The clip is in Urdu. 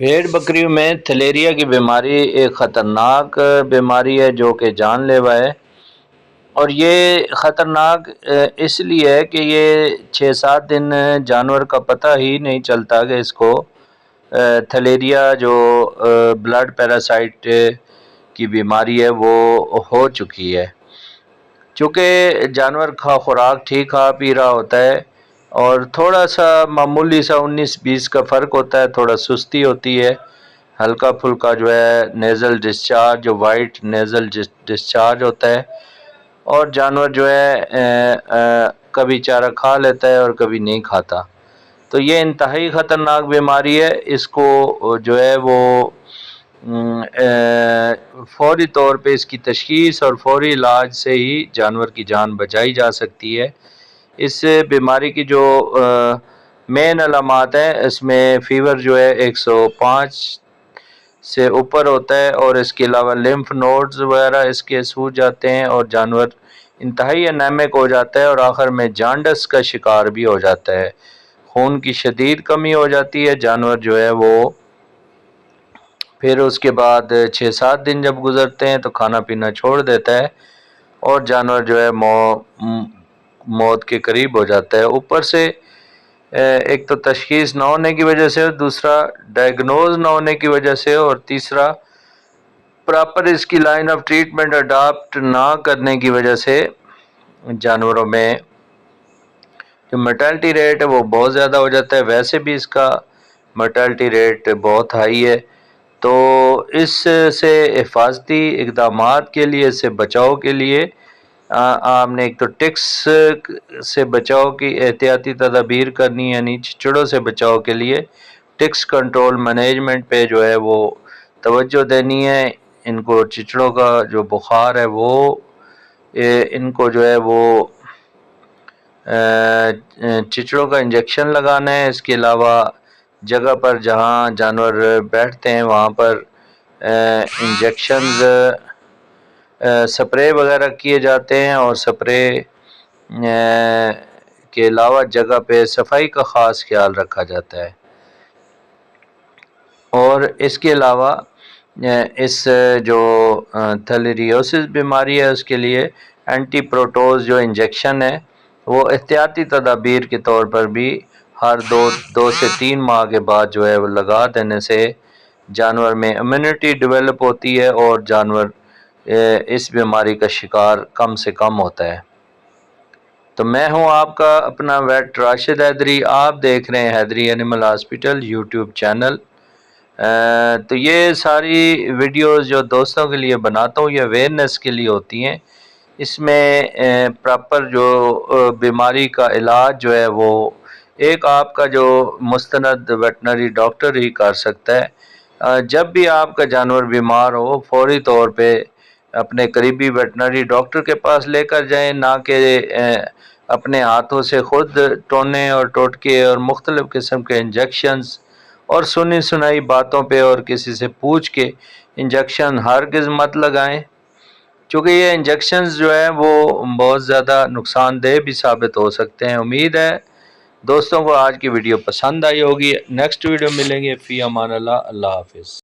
بھیڑ بکریوں میں تھلیریا کی بیماری ایک خطرناک بیماری ہے جو کہ جان لیوا ہے، اور یہ خطرناک اس لیے ہے کہ یہ 6-7 دن جانور کا پتہ ہی نہیں چلتا کہ اس کو تھلیریا جو بلڈ پیراسائٹ کی بیماری ہے وہ ہو چکی ہے۔ چونکہ جانور خوراک ٹھیک کھا پی رہا ہوتا ہے اور تھوڑا سا معمولی سا 19-20 کا فرق ہوتا ہے، تھوڑا سستی ہوتی ہے، ہلکا پھلکا جو ہے نیزل ڈسچارج، جو وائٹ نیزل ڈسچارج ہوتا ہے، اور جانور جو ہے کبھی چارہ کھا لیتا ہے اور کبھی نہیں کھاتا۔ تو یہ انتہائی خطرناک بیماری ہے۔ اس کو جو ہے وہ فوری طور پہ اس کی تشخیص اور فوری علاج سے ہی جانور کی جان بچائی جا سکتی ہے۔ اس بیماری کی جو مین علامات ہیں، اس میں فیور جو ہے 105 سے اوپر ہوتا ہے، اور اس کے علاوہ لمف نوڈز وغیرہ اس کے سوج جاتے ہیں، اور جانور انتہائی انیمک ہو جاتا ہے اور آخر میں جانڈس کا شکار بھی ہو جاتا ہے۔ خون کی شدید کمی ہو جاتی ہے، جانور جو ہے وہ پھر اس کے بعد 6-7 دن جب گزرتے ہیں تو کھانا پینا چھوڑ دیتا ہے، اور جانور جو ہے موت کے قریب ہو جاتا ہے۔ اوپر سے ایک تو تشخیص نہ ہونے کی وجہ سے، دوسرا ڈائگنوز نہ ہونے کی وجہ سے، اور تیسرا پراپر اس کی لائن آف ٹریٹمنٹ اڈاپٹ نہ کرنے کی وجہ سے جانوروں میں جو مرٹیلٹی ریٹ ہے وہ بہت زیادہ ہو جاتا ہے۔ ویسے بھی اس کا مرٹیلٹی ریٹ بہت ہائی ہے، تو اس سے حفاظتی اقدامات کے لیے، اس سے بچاؤ کے لیے آپ نے ایک تو ٹکس سے بچاؤ کی احتیاطی تدابیر کرنی ہے، یعنی چچڑوں سے بچاؤ کے لیے ٹکس کنٹرول مینجمنٹ پہ جو ہے وہ توجہ دینی ہے۔ ان کو چچڑوں کا جو بخار ہے وہ ان کو جو ہے وہ چچڑوں کا انجیکشن لگانا ہے۔ اس کے علاوہ جگہ پر جہاں جانور بیٹھتے ہیں وہاں پر انجیکشنز سپرے وغیرہ کیے جاتے ہیں، اور سپرے کے علاوہ جگہ پہ صفائی کا خاص خیال رکھا جاتا ہے۔ اور اس کے علاوہ اس جو تھلیریوسس بیماری ہے اس کے لیے اینٹی پروٹوز جو انجیکشن ہے وہ احتیاطی تدابیر کے طور پر بھی ہر 2 سے 3 ماہ کے بعد جو ہے وہ لگا دینے سے جانور میں امیونٹی ڈیولپ ہوتی ہے اور جانور اس بیماری کا شکار کم سے کم ہوتا ہے۔ تو میں ہوں آپ کا اپنا ویٹ راشد حیدری، آپ دیکھ رہے ہیں حیدری اینیمل ہاسپٹل یوٹیوب چینل۔ تو یہ ساری ویڈیوز جو دوستوں کے لیے بناتا ہوں یہ اویئرنیس کے لیے ہوتی ہیں۔ اس میں پراپر جو بیماری کا علاج جو ہے وہ ایک آپ کا جو مستند ویٹنری ڈاکٹر ہی کر سکتا ہے۔ جب بھی آپ کا جانور بیمار ہو فوری طور پہ اپنے قریبی ویٹنری ڈاکٹر کے پاس لے کر جائیں، نہ کہ اپنے ہاتھوں سے خود ٹونے اور ٹوٹکے اور مختلف قسم کے انجیکشنز اور سنی سنائی باتوں پہ اور کسی سے پوچھ کے انجیکشن ہرگز مت لگائیں، چونکہ یہ انجیکشنز جو ہیں وہ بہت زیادہ نقصان دہ بھی ثابت ہو سکتے ہیں۔ امید ہے دوستوں کو آج کی ویڈیو پسند آئی ہوگی۔ نیکسٹ ویڈیو ملیں گے۔ فی امان اللہ، اللہ حافظ۔